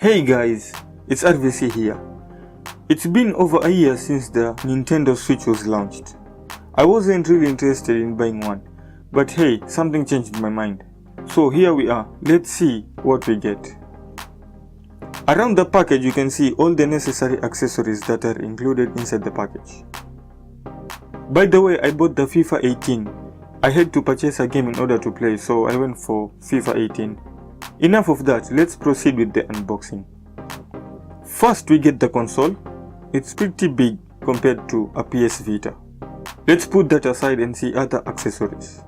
Hey guys, it's R.V.C here. It's been over a year since the Nintendo Switch was launched. I wasn't really interested in buying one, but hey, something changed my mind. So here we are, let's see what we get. Around the package you can see all the necessary accessories that are included inside the package. By the way, I bought the FIFA 18. I had to purchase a game in order to play, so I went for FIFA 18. Enough of that, let's proceed with the unboxing. First we get the console. It's pretty big compared to a PS Vita. Let's put that aside and see other accessories.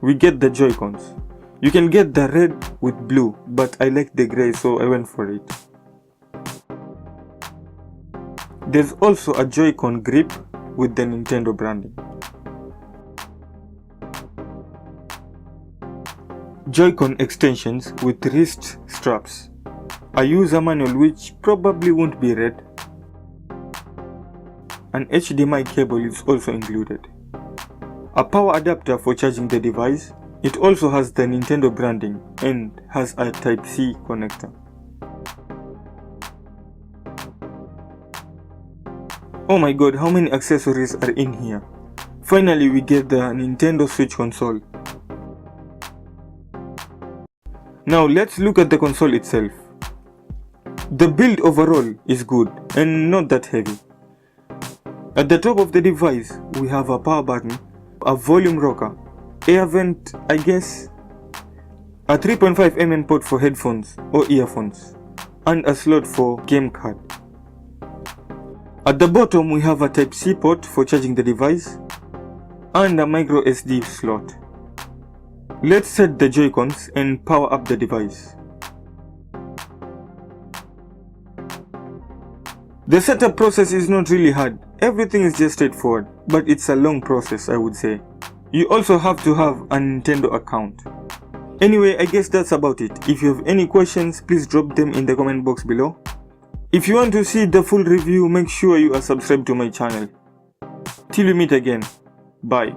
We get the Joy-Cons. You can get the red with blue, but I like the grey, so I went for it. There's also a Joy-Con grip with the Nintendo branding. Joy-Con extensions with wrist straps. A user manual which probably won't be read. An HDMI cable is also included. A power adapter for charging the device. It also has the Nintendo branding and has a Type-C connector. Oh my god, how many accessories are in here? Finally we get the Nintendo Switch console. Now let's look at the console itself. The build overall is good and not that heavy. At the top of the device we have a power button, a volume rocker, air vent I guess, a 3.5mm port for headphones or earphones, and a slot for game card. At the bottom we have a Type-C port for charging the device and a micro SD slot. Let's set the Joy-Cons and power up the device. The setup process is not really hard, everything is just straightforward, but it's a long process I would say. You also have to have a Nintendo account. Anyway, I guess that's about it. If you have any questions, please drop them in the comment box below. If you want to see the full review, make sure you are subscribed to my channel. Till we meet again, bye.